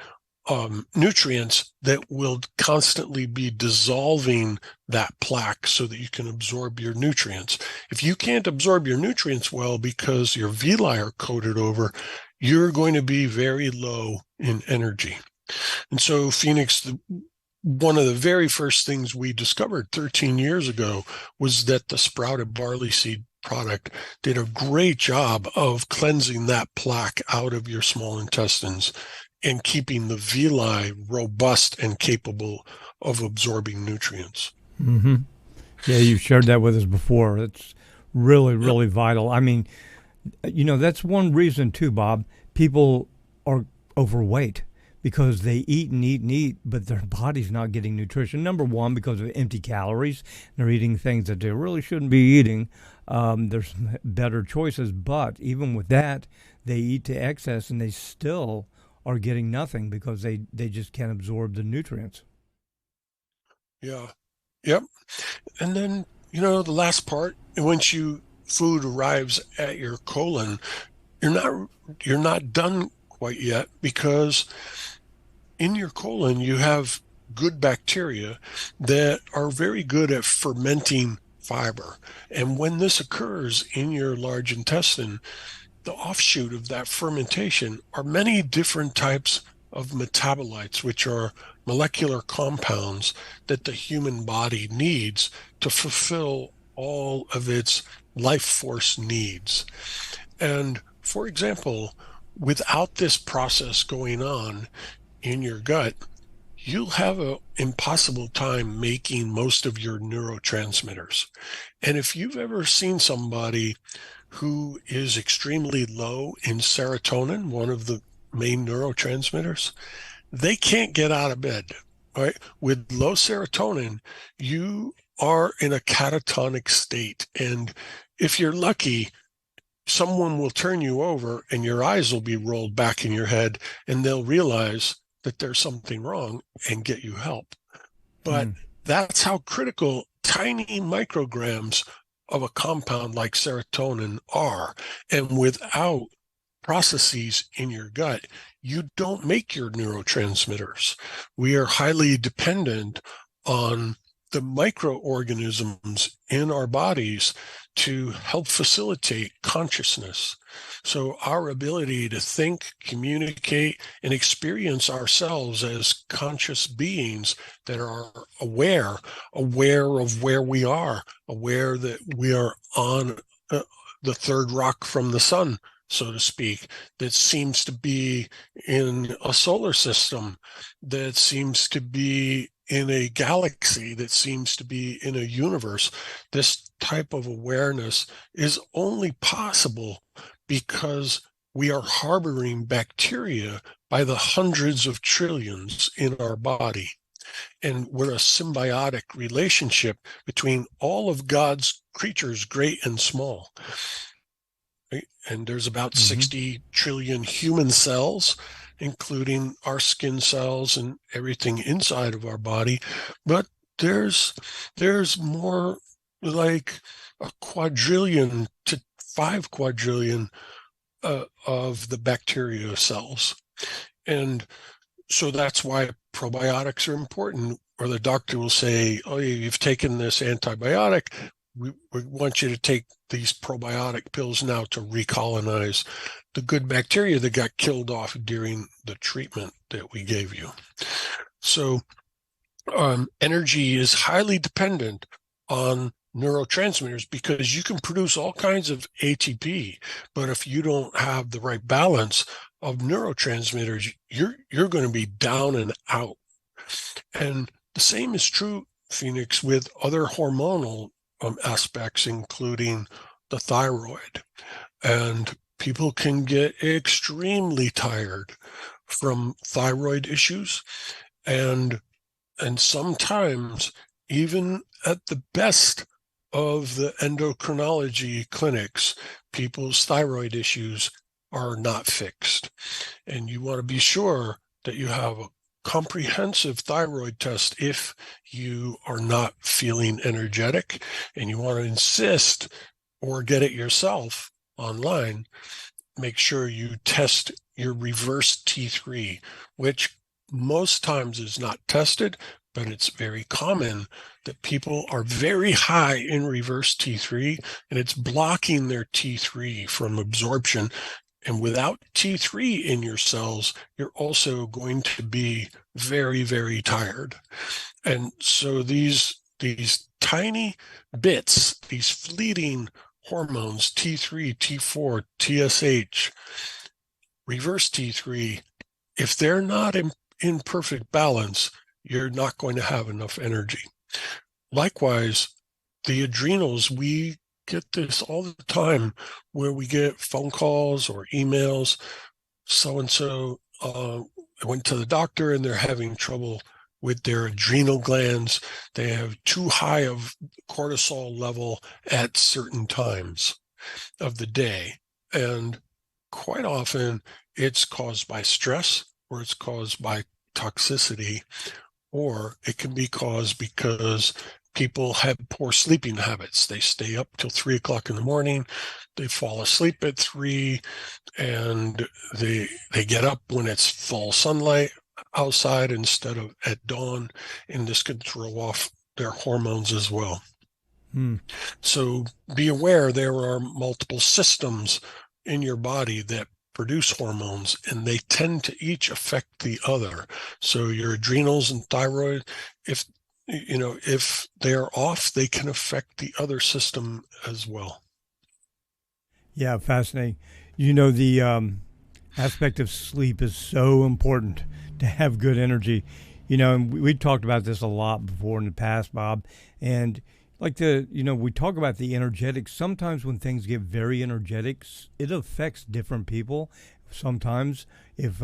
B: nutrients that will constantly be dissolving that plaque so that you can absorb your nutrients. If you can't absorb your nutrients well because your villi are coated over, you're going to be very low in energy. And so, Phoenix, one of the very first things we discovered 13 years ago was that the sprouted barley seed product did a great job of cleansing that plaque out of your small intestines and keeping the villi robust and capable of absorbing nutrients.
A: Mm-hmm. Yeah, you've shared that with us before. It's really,
B: Yep.
A: really vital. I mean, that's one reason too, Bob. People are overweight because they eat and eat and eat, but their body's not getting nutrition. Number one, because of empty calories. They're eating things that they really shouldn't be eating. There's better choices, but even with that, they eat to excess and they still are getting nothing because they just can't absorb the nutrients.
B: Yeah. Yep. And then, the last part, once food arrives at your colon, you're not done quite yet, because in your colon you have good bacteria that are very good at fermenting fiber. And when this occurs in your large intestine, the offshoot of that fermentation are many different types of metabolites, which are molecular compounds that the human body needs to fulfill all of its life force needs. And for example, without this process going on in your gut, you'll have an impossible time making most of your neurotransmitters. And if you've ever seen somebody who is extremely low in serotonin, one of the main neurotransmitters, they can't get out of bed, right? With low serotonin, you are in a catatonic state. And if you're lucky, someone will turn you over and your eyes will be rolled back in your head and they'll realize that there's something wrong and get you help. But
A: Mm.
B: that's how critical tiny micrograms of a compound like serotonin are. And without processes in your gut, you don't make your neurotransmitters. We are highly dependent on the microorganisms in our bodies to help facilitate consciousness. So our ability to think, communicate, and experience ourselves as conscious beings that are aware of where we are, aware that we are on the third rock from the sun, so to speak, that seems to be in a solar system, that seems to be in a galaxy, that seems to be in a universe. This type of awareness is only possible because we are harboring bacteria by the hundreds of trillions in our body. And we're a symbiotic relationship between all of God's creatures, great and small. Right? And there's about
A: Mm-hmm.
B: 60 trillion human cells, including our skin cells and everything inside of our body. But there's more, like a quadrillion to 5 quadrillion of the bacteria cells. And so that's why probiotics are important. Or the doctor will say, oh, you've taken this antibiotic. We want you to take these probiotic pills now to recolonize the good bacteria that got killed off during the treatment that we gave you. So energy is highly dependent on neurotransmitters, because you can produce all kinds of ATP, but if you don't have the right balance of neurotransmitters, you're going to be down and out. And the same is true, Phoenix, with other hormonal aspects, including the thyroid. And people can get extremely tired from thyroid issues, and sometimes, even at the best of the endocrinology clinics, people's thyroid issues are not fixed. And you want to be sure that you have a comprehensive thyroid test if you are not feeling energetic, and you want to insist or get it yourself online. Make sure you test your reverse T3, which most times is not tested, but it's very common that people are very high in reverse T3, and it's blocking their T3 from absorption. And without T3 in your cells, you're also going to be very, very tired. And so these tiny bits, these fleeting hormones, T3, T4, TSH, reverse T3, if they're not in perfect balance, you're not going to have enough energy. Likewise, the adrenals, we get this all the time where we get phone calls or emails. So-and-so went to the doctor and they're having trouble with their adrenal glands. They have too high of cortisol level at certain times of the day. And quite often it's caused by stress, or it's caused by toxicity, or it can be caused because people have poor sleeping habits. They stay up till 3 o'clock in the morning, they fall asleep at 3, and they get up when it's full sunlight outside instead of at dawn, and this can throw off their hormones as well. So be aware there are multiple systems in your body that produce hormones, and they tend to each affect the other. So your adrenals and thyroid, if they're off, they can affect the other system as well.
A: Yeah, fascinating. The aspect of sleep is so important to have good energy. And we talked about this a lot before in the past, Bob. And we talk about the energetics. Sometimes when things get very energetic, it affects different people. Sometimes if,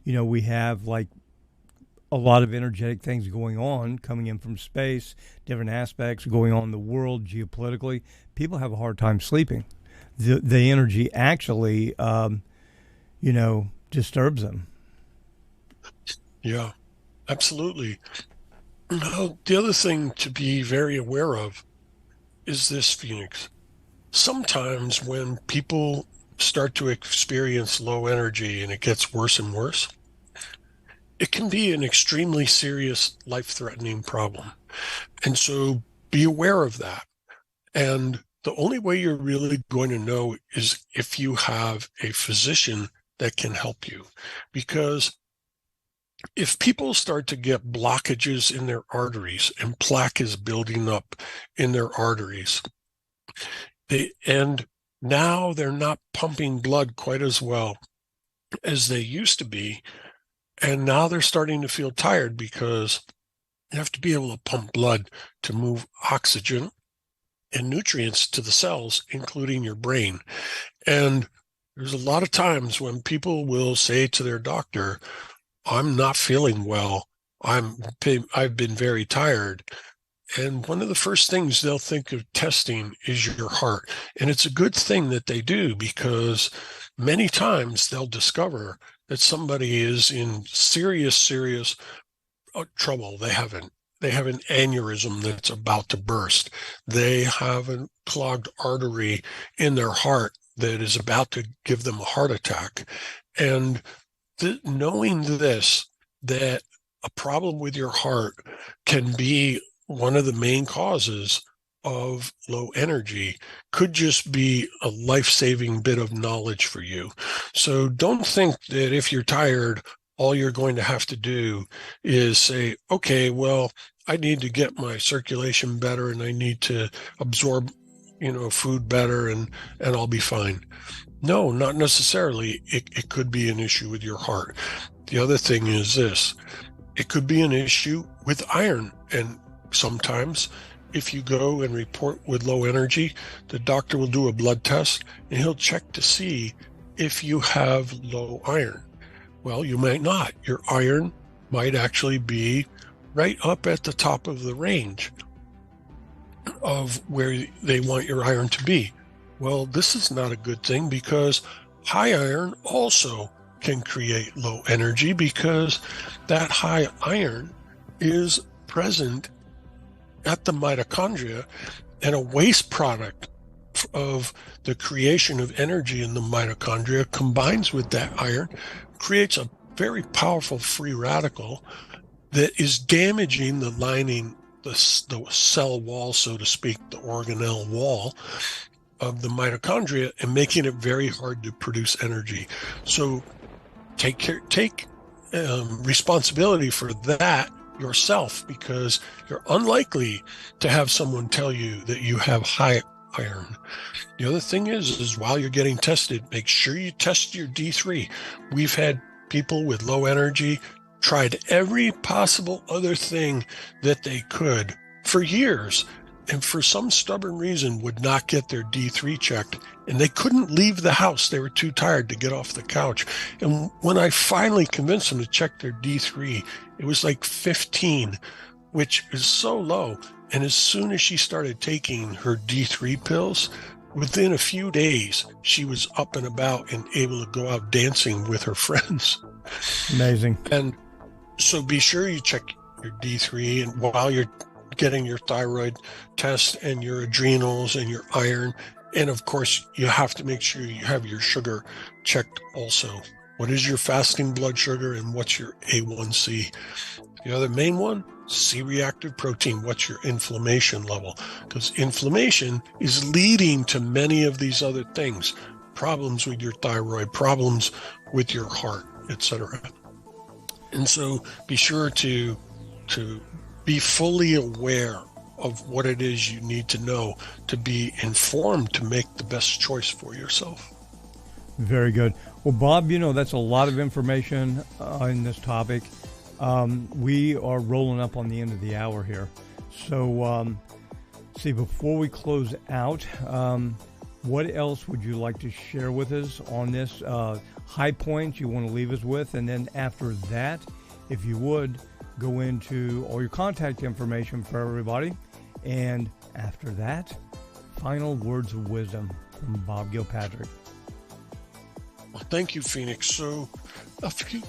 A: we have like a lot of energetic things going on, coming in from space, different aspects going on in the world geopolitically, people have a hard time sleeping. The energy actually, disturbs them.
B: Yeah, absolutely. Now, the other thing to be very aware of is this, Phoenix. Sometimes when people start to experience low energy and it gets worse and worse, it can be an extremely serious, life-threatening problem. And so be aware of that. And the only way you're really going to know is if you have a physician that can help you. Because if people start to get blockages in their arteries and plaque is building up in their arteries, and now they're not pumping blood quite as well as they used to be, and now they're starting to feel tired because you have to be able to pump blood to move oxygen and nutrients to the cells, including your brain. And there's a lot of times when people will say to their doctor, I'm not feeling well. I've been very tired. And one of the first things they'll think of testing is your heart. And it's a good thing that they do, because many times they'll discover that somebody is in serious trouble. They have an aneurysm that's about to burst. They have a clogged artery in their heart that is about to give them a heart attack. And knowing this, that a problem with your heart can be one of the main causes of low energy, could just be a life-saving bit of knowledge for you. So don't think that if you're tired, all you're going to have to do is say, okay, well, I need to get my circulation better and I need to absorb, food better and I'll be fine. No, not necessarily. It could be an issue with your heart. The other thing is this. It could be an issue with iron. And sometimes if you go and report with low energy, the doctor will do a blood test and he'll check to see if you have low iron. Well, you might not. Your iron might actually be right up at the top of the range of where they want your iron to be. Well, this is not a good thing, because high iron also can create low energy, because that high iron is present at the mitochondria, and a waste product of the creation of energy in the mitochondria combines with that iron, creates a very powerful free radical that is damaging the lining, the cell wall, so to speak, the organelle wall of the mitochondria, and making it very hard to produce energy. So take responsibility for that yourself, because you're unlikely to have someone tell you that you have high iron. The other thing is while you're getting tested, make sure you test your D3. We've had people with low energy tried every possible other thing that they could for years, and for some stubborn reason would not get their D3 checked, and they couldn't leave the house. They were too tired to get off the couch. And when I finally convinced them to check their D3, it was like 15, which is so low. And as soon as she started taking her D3 pills, within a few days, she was up and about and able to go out dancing with her friends.
A: Amazing.
B: And so be sure you check your D3, and while you're getting your thyroid test and your adrenals and your iron. And of course, you have to make sure you have your sugar checked also. What is your fasting blood sugar and what's your A1C? The other main one, C-reactive protein. What's your inflammation level? Because inflammation is leading to many of these other things, problems with your thyroid, problems with your heart, etc. And so be sure to be fully aware of what it is you need to know to be informed to make the best choice for yourself.
A: Very good. Well, Bob, that's a lot of information in this topic. We are rolling up on the end of the hour here. So, before we close out, what else would you like to share with us on this high points you want to leave us with? And then after that, if you would, go into all your contact information for everybody. And after that, final words of wisdom from Bob Gilpatrick.
B: Well, thank you, Phoenix. So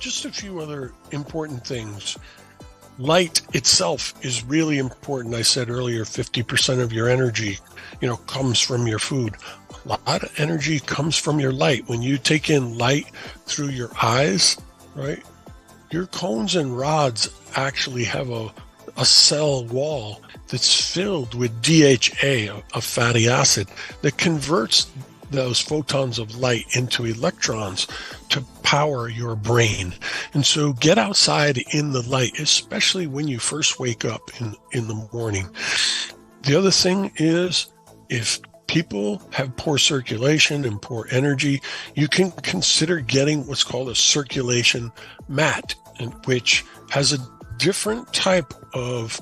B: just a few other important things. Light itself is really important. I said earlier, 50% of your energy, comes from your food. A lot of energy comes from your light. When you take in light through your eyes, right? Your cones and rods actually have a cell wall that's filled with DHA, a fatty acid, that converts those photons of light into electrons to power your brain. And so get outside in the light, especially when you first wake up in the morning. The other thing is, if people have poor circulation and poor energy, you can consider getting what's called a circulation mat, which has a different type of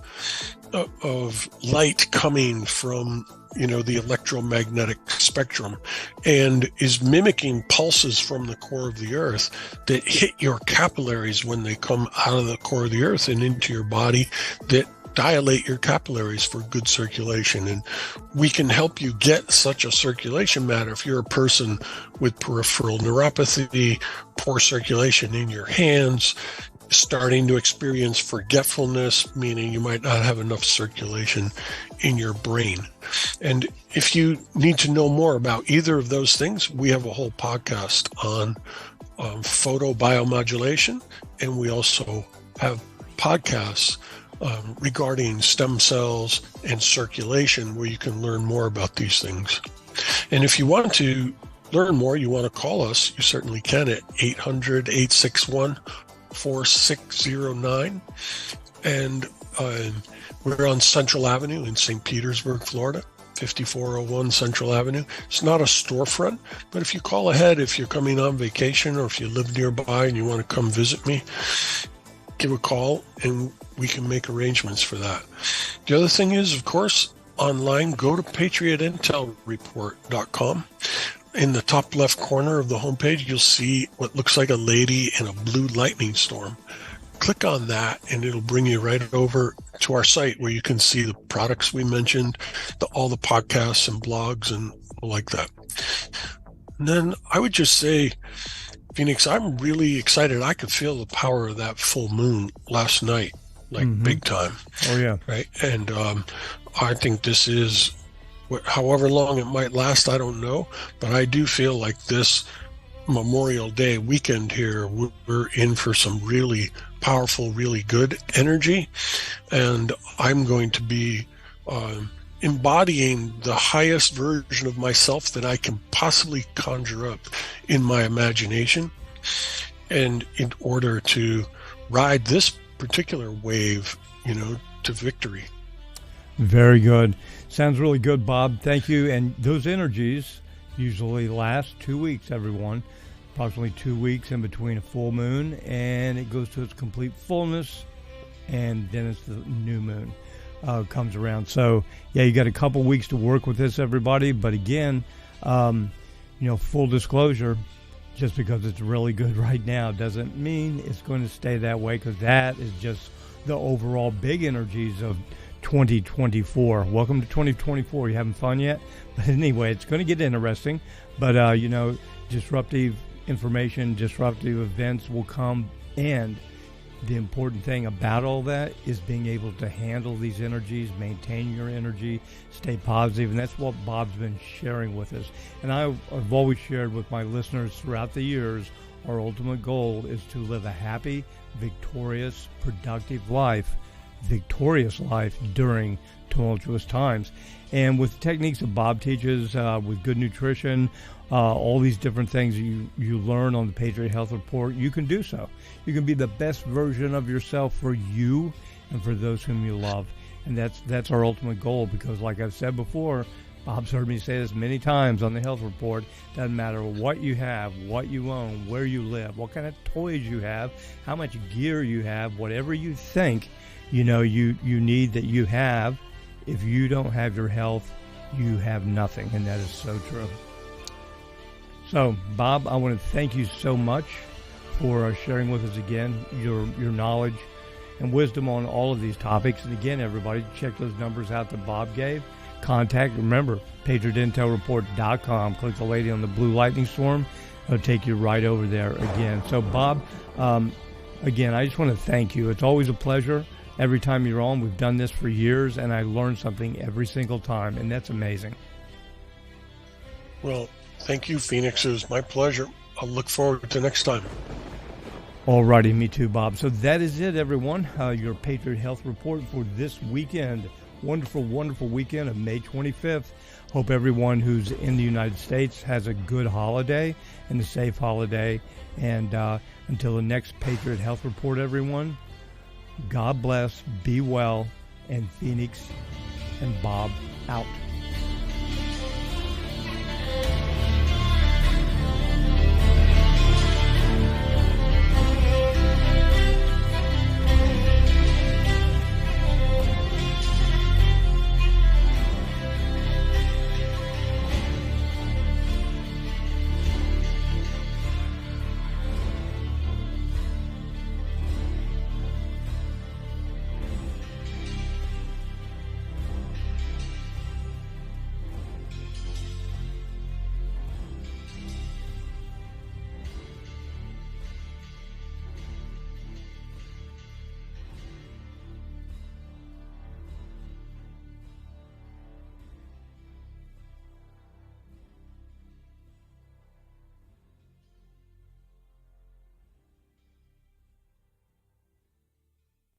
B: light coming from the electromagnetic spectrum, and is mimicking pulses from the core of the earth that hit your capillaries when they come out of the core of the earth and into your body, that dilate your capillaries for good circulation. And we can help you get such a circulation mat if you're a person with peripheral neuropathy, poor circulation in your hands, starting to experience forgetfulness, meaning you might not have enough circulation in your brain. And if you need to know more about either of those things, we have a whole podcast on photobiomodulation, and we also have podcasts regarding stem cells and circulation, where you can learn more about these things. And if you want to learn more, you want to call us, you certainly can at 800-861-4609. And we're on Central Avenue in St. Petersburg, Florida, 5401 Central Avenue. It's not a storefront, but if you call ahead, if you're coming on vacation or if you live nearby and you want to come visit me, give a call and we can make arrangements for that. The other thing is, of course, online, go to patriotintelreport.com. In the top left corner of the homepage, you'll see what looks like a lady in a blue lightning storm. Click on that and it'll bring you right over to our site, where you can see the products we mentioned, all the podcasts and blogs and like that. And then I would just say, Phoenix, I'm really excited. I could feel the power of that full moon last night, big time.
A: Oh, yeah.
B: Right. And I think this is, however long it might last, I don't know. But I do feel like this Memorial Day weekend here, we're in for some really powerful, really good energy. And I'm going to be embodying the highest version of myself that I can possibly conjure up in my imagination. And in order to ride this particular wave, to victory.
A: Very good. Sounds really good, Bob. Thank you. And those energies usually last 2 weeks, everyone. Approximately 2 weeks in between a full moon, and it goes to its complete fullness, and then it's the new moon comes around. So, yeah, you got a couple weeks to work with this, everybody. But again, full disclosure, just because it's really good right now doesn't mean it's going to stay that way, because that is just the overall big energies of 2024. Welcome to 2024. You having fun yet? But anyway, it's going to get interesting. But, disruptive information, disruptive events will come, and the important thing about all that is being able to handle these energies, maintain your energy, stay positive, and that's what Bob's been sharing with us. And I've always shared with my listeners throughout the years, our ultimate goal is to live a happy, victorious, productive life, during tumultuous times. And with the techniques that Bob teaches, with good nutrition, all these different things you learn on the Patriot Health Report, you can do so. You can be the best version of yourself for you and for those whom you love. And that's our ultimate goal, because like I've said before, Bob's heard me say this many times on the Health Report, doesn't matter what you have, what you own, where you live, what kind of toys you have, how much gear you have, whatever you think you need that you have, if you don't have your health, you have nothing. And that is so true. So, Bob, I want to thank you so much for sharing with us again your knowledge and wisdom on all of these topics. And again, everybody, check those numbers out that Bob gave. Contact, remember, PatriotIntelReport.com. Click the lady on the blue lightning storm. It'll take you right over there again. So, Bob, again, I just want to thank you. It's always a pleasure. Every time you're on, we've done this for years, and I learn something every single time, and that's amazing.
B: Well, thank you, Phoenix. It was my pleasure. I'll look forward to next time.
A: All righty, me too, Bob. So that is it, everyone. Your Patriot Health Report for this weekend. Wonderful, wonderful weekend of May 25th. Hope everyone who's in the United States has a good holiday and a safe holiday. And until the next Patriot Health Report, everyone, God bless, be well, and Phoenix and Bob out.